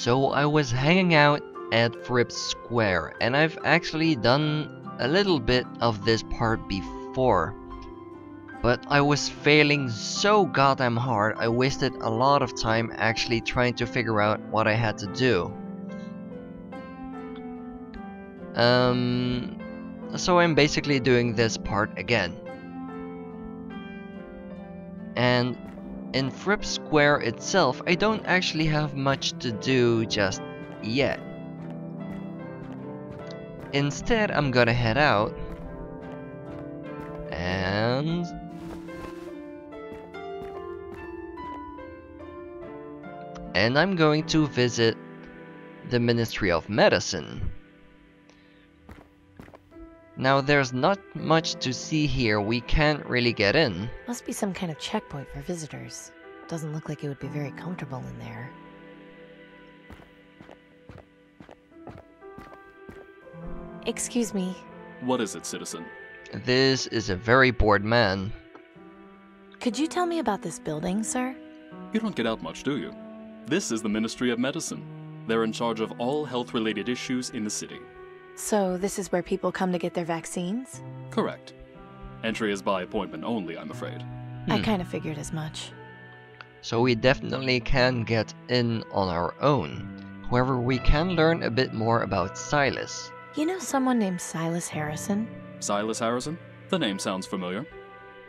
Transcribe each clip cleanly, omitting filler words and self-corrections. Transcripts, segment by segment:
So I was hanging out at Fripp Square, and I've actually done a little bit of this part before. But I was failing so goddamn hard, I wasted a lot of time actually trying to figure out what I had to do. So I'm basically doing this part again. And in Fripp Square itself, I don't actually have much to do just yet. Instead, I'm gonna head out and I'm going to visit the Ministry of Medicine. Now there's not much to see here, we can't really get in. Must be some kind of checkpoint for visitors. Doesn't look like it would be very comfortable in there. Excuse me. What is it, citizen? This is a very bored man. Could you tell me about this building, sir? You don't get out much, do you? This is the Ministry of Medicine. They're in charge of all health-related issues in the city. So this is where people come to get their vaccines? Correct. Entry is by appointment only, I'm afraid. I kind of figured as much. So we definitely can get in on our own. However, we can learn a bit more about Silas. You know someone named Silas Harrison? Silas Harrison? The name sounds familiar.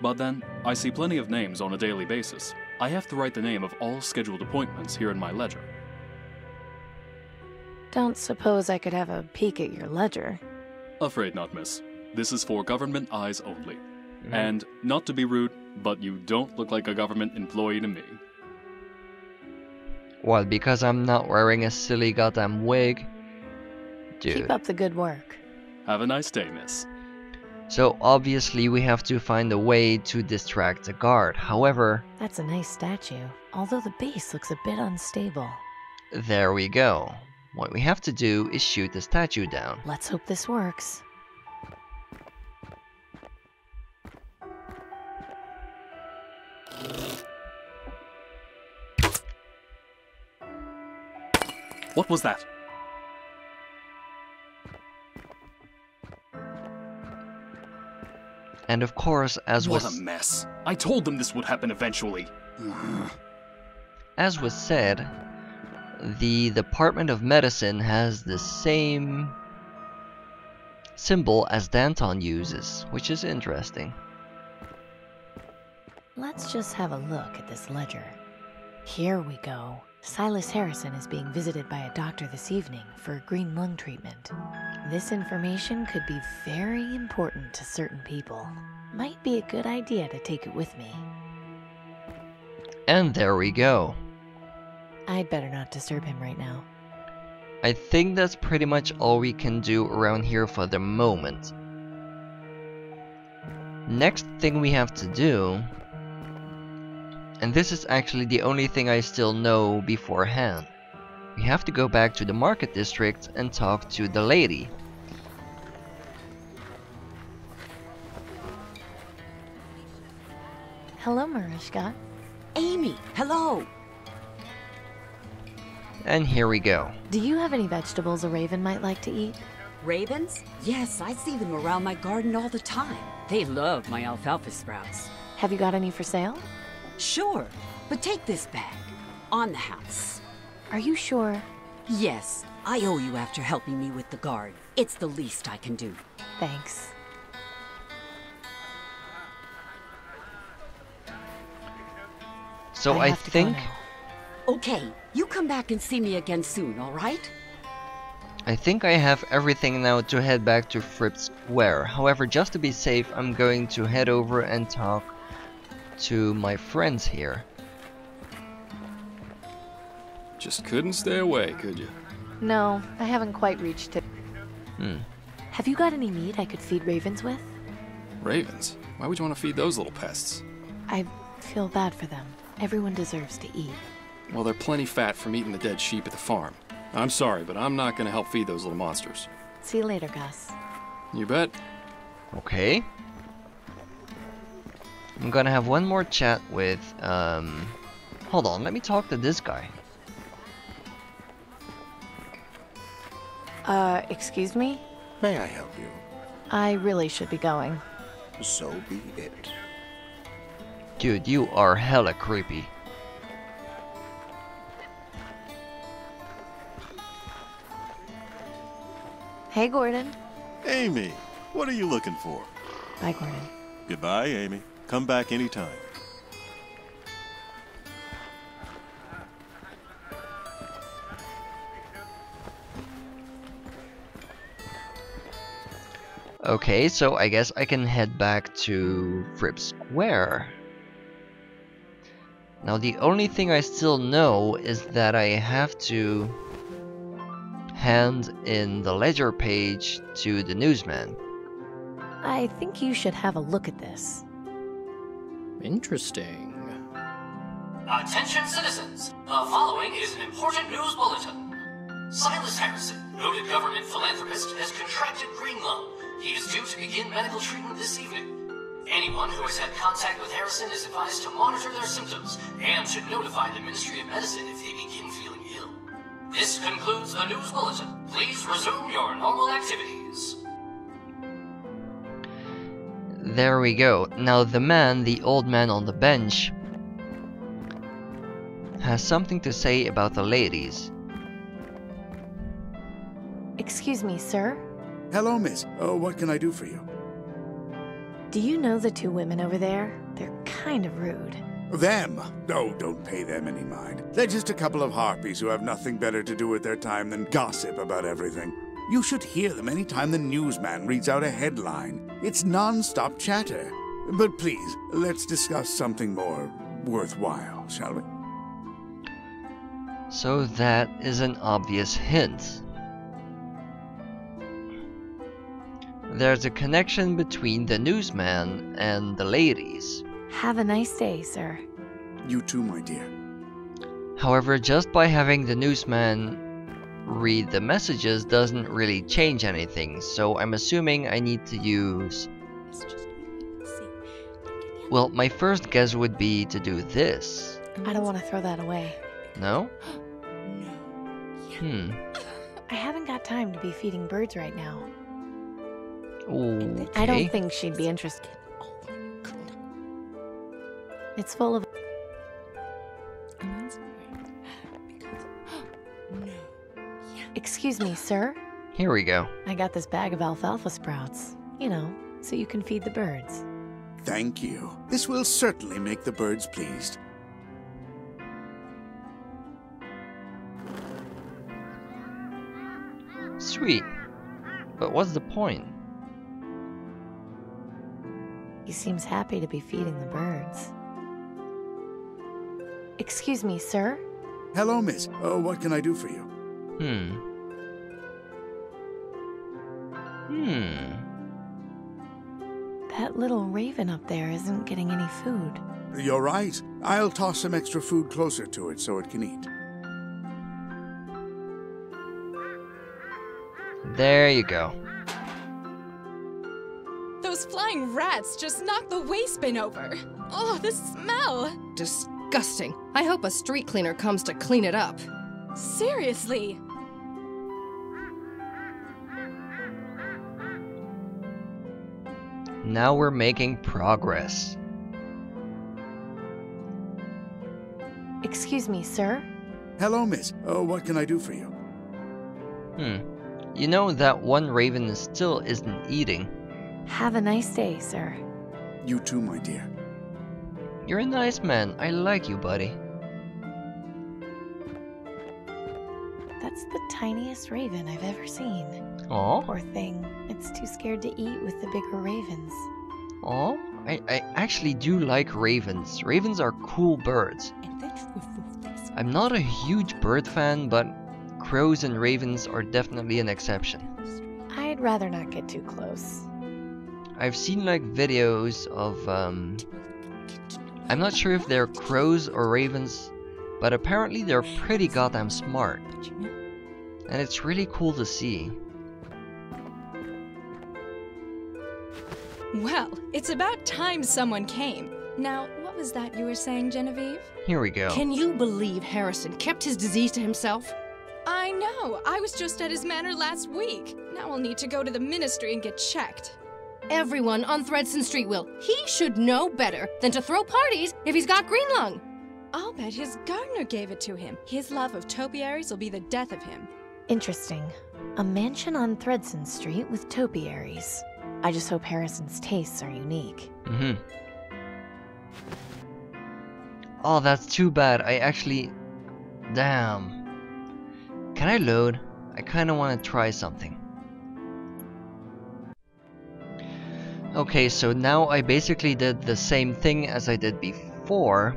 But then, I see plenty of names on a daily basis. I have to write the name of all scheduled appointments here in my ledger. Don't suppose I could have a peek at your ledger? Afraid not, miss. This is for government eyes only. And, not to be rude, but you don't look like a government employee to me. What, because I'm not wearing a silly goddamn wig? Dude. Keep up the good work. Have a nice day, miss. So obviously we have to find a way to distract the guard. However... That's a nice statue, although the base looks a bit unstable. There we go. What we have to do is shoot the statue down. Let's hope this works. What was that? And of course, as What a mess. I told them this would happen eventually. As was said, the Department of Medicine has the same symbol as Danton uses, which is interesting. Let's just have a look at this ledger. Here we go. Silas Harrison is being visited by a doctor this evening for green lung treatment. This information could be very important to certain people. Might be a good idea to take it with me. And there we go. I'd better not disturb him right now. I think that's pretty much all we can do around here for the moment. Next thing we have to do, and this is actually the only thing I still know beforehand, we have to go back to the market district and talk to the lady. Hello, Mariska. Amy, hello! And here we go. Do you have any vegetables a raven might like to eat? Ravens? Yes, I see them around my garden all the time. They love my alfalfa sprouts. Have you got any for sale? Sure, but take this bag. On the house. Are you sure? Yes, I owe you after helping me with the guard. It's the least I can do. Thanks. So I have to go think now. Okay, you come back and see me again soon, all right? I think I have everything now to head back to Fripp Square. However, just to be safe, I'm going to head over and talk to my friends here. Just couldn't stay away, could you? No, I haven't quite reached it. Hmm. Have you got any meat I could feed ravens with? Ravens? Why would you want to feed those little pests? I feel bad for them. Everyone deserves to eat. Well, they're plenty fat from eating the dead sheep at the farm. I'm sorry, but I'm not going to help feed those little monsters. See you later, Gus. You bet. Okay. I'm gonna have one more chat with, hold on, let me talk to this guy. Excuse me? May I help you? I really should be going. So be it. Dude, you are hella creepy. Hey, Gordon. Amy, what are you looking for? Bye, Gordon. Goodbye, Amy. Come back anytime. Okay, so I guess I can head back to Fripp Square. Now the only thing I still know is that I have to hand in the ledger page to the newsman. I think you should have a look at this. Interesting. Attention citizens, the following is an important news bulletin. Silas Harrison, noted government philanthropist, has contracted green lung. He is due to begin medical treatment this evening. Anyone who has had contact with Harrison is advised to monitor their symptoms and to notify the Ministry of Medicine if they begin feeling ill. This concludes the news bulletin. Please resume your normal activities. There we go. Now the old man on the bench, has something to say about the ladies. Excuse me, sir? Hello, miss. What can I do for you? Do you know the two women over there? They're kind of rude. Them? Oh, don't pay them any mind. They're just a couple of harpies who have nothing better to do with their time than gossip about everything. You should hear them any time the newsman reads out a headline. It's non-stop chatter. But please, let's discuss something more worthwhile, shall we? So that is an obvious hint. There's a connection between the newsman and the ladies. Have a nice day, sir. You too, my dear. However, just by having the newsman read the messages doesn't really change anything, so I'm assuming I need to use... Well, my first guess would be to do this. I don't want to throw that away. No? I haven't got time to be feeding birds right now. Okay. I don't think she'd be interested. It's full of... Excuse me, sir? Here we go. I got this bag of alfalfa sprouts. You know, so you can feed the birds. Thank you. This will certainly make the birds pleased. Sweet. But what's the point? He seems happy to be feeding the birds. Excuse me, sir? Hello, miss. What can I do for you? That little raven up there isn't getting any food. You're right. I'll toss some extra food closer to it so it can eat. There you go. Those flying rats just knocked the waste bin over. Oh, the smell! Disgusting. I hope a street cleaner comes to clean it up. Seriously. Now we're making progress. Excuse me, sir? Hello, miss. What can I do for you? You know that one raven still isn't eating. Have a nice day, sir. You too, my dear. You're a nice man. I like you, buddy. That's the tiniest raven I've ever seen. Aw. Poor thing. It's too scared to eat with the bigger ravens. Aw. I actually do like ravens. Ravens are cool birds. I'm not a huge bird fan, but crows and ravens are definitely an exception. I'd rather not get too close. I've seen like videos of I'm not sure if they're crows or ravens, but apparently they're pretty goddamn smart. And it's really cool to see. Well, it's about time someone came. Now, what was that you were saying, Genevieve? Here we go. Can you believe Harrison kept his disease to himself? I I know. I was just at his manor last week. Now I'll need to go to the ministry and get checked. Everyone on Thredson Street will. He should know better than to throw parties if he's got green lung. I'll bet his gardener gave it to him. His love of topiaries will be the death of him. Interesting. A mansion on Thredson Street with topiaries. I just hope Harrison's tastes are unique. Oh, that's too bad. I actually... Damn. Can I load? I kinda wanna try something. Okay, so now I basically did the same thing as I did before.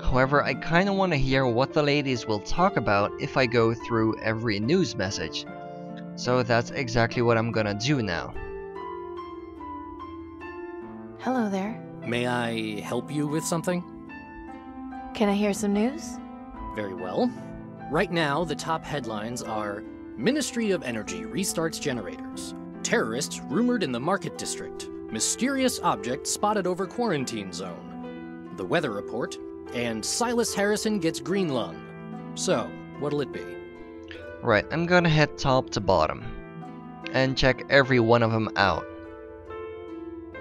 However, I kinda wanna hear what the ladies will talk about if I go through every news message. So that's exactly what I'm gonna do now. Hello there. May I help you with something? Can I hear some news? Very well. Right now, the top headlines are Ministry of Energy restarts generators. Terrorists rumored in the Market District. Mysterious object spotted over quarantine zone. The weather report. And Silas Harrison gets green lung. So, what'll it be? Right, I'm gonna head top to bottom. And check every one of them out.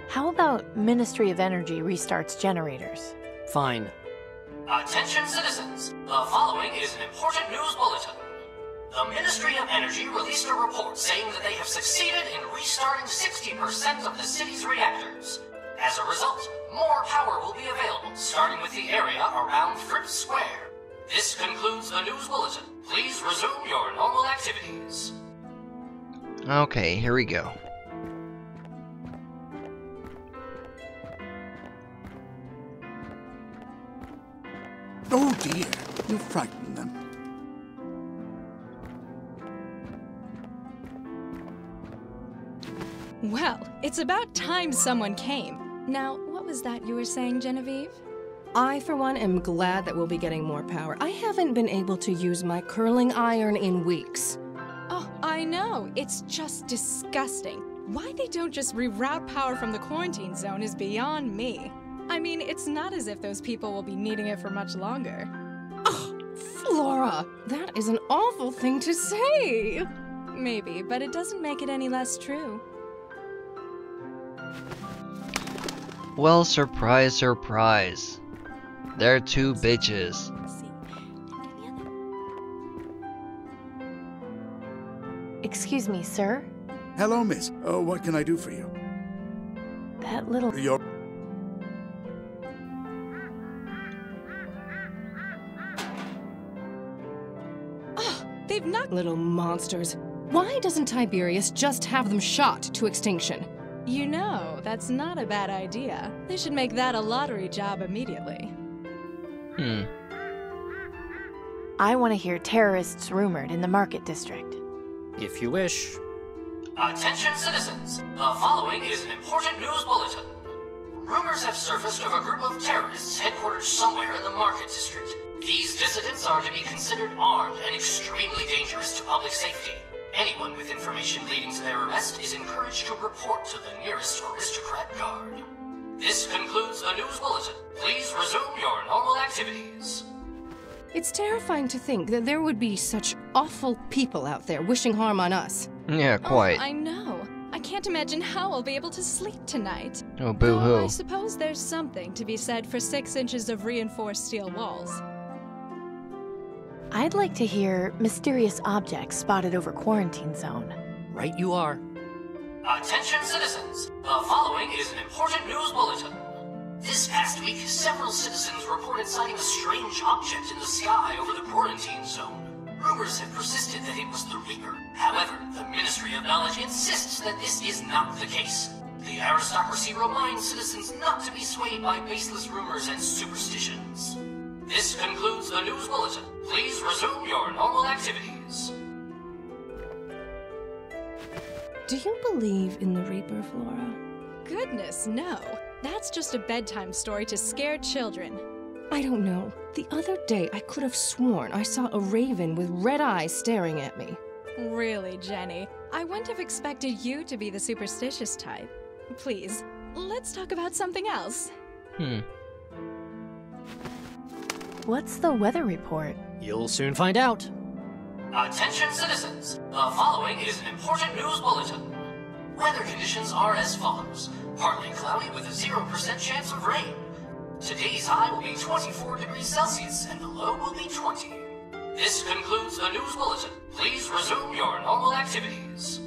How about Ministry of Energy restarts generators? Fine. Attention citizens, the following is an important news bulletin. The Ministry of Energy released a report saying that they have succeeded in restarting 60% of the city's reactors. As a result, more power will be available, starting with the area around Fripp Square. This concludes the news bulletin. Please resume your normal activities. Okay, here we go. Oh dear, you frightened them. Well, it's about time someone came. Now, what was that you were saying, Genevieve? I, for one, am glad that we'll be getting more power. I haven't been able to use my curling iron in weeks. Oh, I know. It's just disgusting. Why they don't just reroute power from the quarantine zone is beyond me. I mean, it's not as if those people will be needing it for much longer. Oh, Flora, that is an awful thing to say. Maybe, but it doesn't make it any less true. Well, surprise, surprise. They're two bitches. Excuse me, sir? Hello, miss. Oh, what can I do for you? That little... You're... They've knocked... Little monsters. Why doesn't Tiberius just have them shot to extinction? You know, that's not a bad idea. They should make that a lottery job immediately. I want to hear terrorists rumored in the Market District. If you wish. Attention citizens, the following is an important news bulletin. Rumors have surfaced of a group of terrorists headquartered somewhere in the Market District. These dissidents are to be considered armed and extremely dangerous to public safety. Anyone with information leading to their arrest is encouraged to report to the nearest aristocrat guard. This concludes the news bulletin. Please resume your normal activities. It's terrifying to think that there would be such awful people out there wishing harm on us. Yeah, quite. Oh, I know. I can't imagine how I'll be able to sleep tonight. Oh, boo-hoo. I suppose there's something to be said for 6 inches of reinforced steel walls. I'd like to hear mysterious objects spotted over quarantine zone. Right you are. Attention citizens, the following is an important news bulletin. This past week, several citizens reported sighting a strange object in the sky over the quarantine zone. Rumors have persisted that it was the Reaper. However, the Ministry of Knowledge insists that this is not the case. The aristocracy reminds citizens not to be swayed by baseless rumors and superstitions. This concludes the news bulletin. Please resume your normal activities. Do you believe in the Reaper, Flora? Goodness, no. That's just a bedtime story to scare children. I don't know. The other day, I could have sworn I saw a raven with red eyes staring at me. Really, Jenny? I wouldn't have expected you to be the superstitious type. Please, let's talk about something else. What's the weather report? You'll soon find out. Attention citizens, the following is an important news bulletin. Weather conditions are as follows. Partly cloudy with a 0% chance of rain. Today's high will be 24 degrees Celsius and the low will be 20. This concludes the news bulletin. Please resume your normal activities.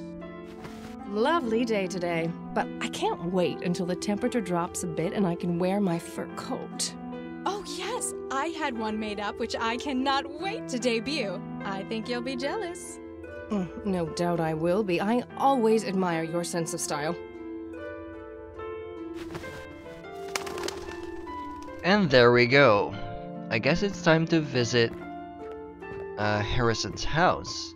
Lovely day today, but I can't wait until the temperature drops a bit and I can wear my fur coat. Oh yes, I had one made up which I cannot wait to debut. I think you'll be jealous. No doubt I will be. I always admire your sense of style. And there we go. I guess it's time to visit Harrison's house.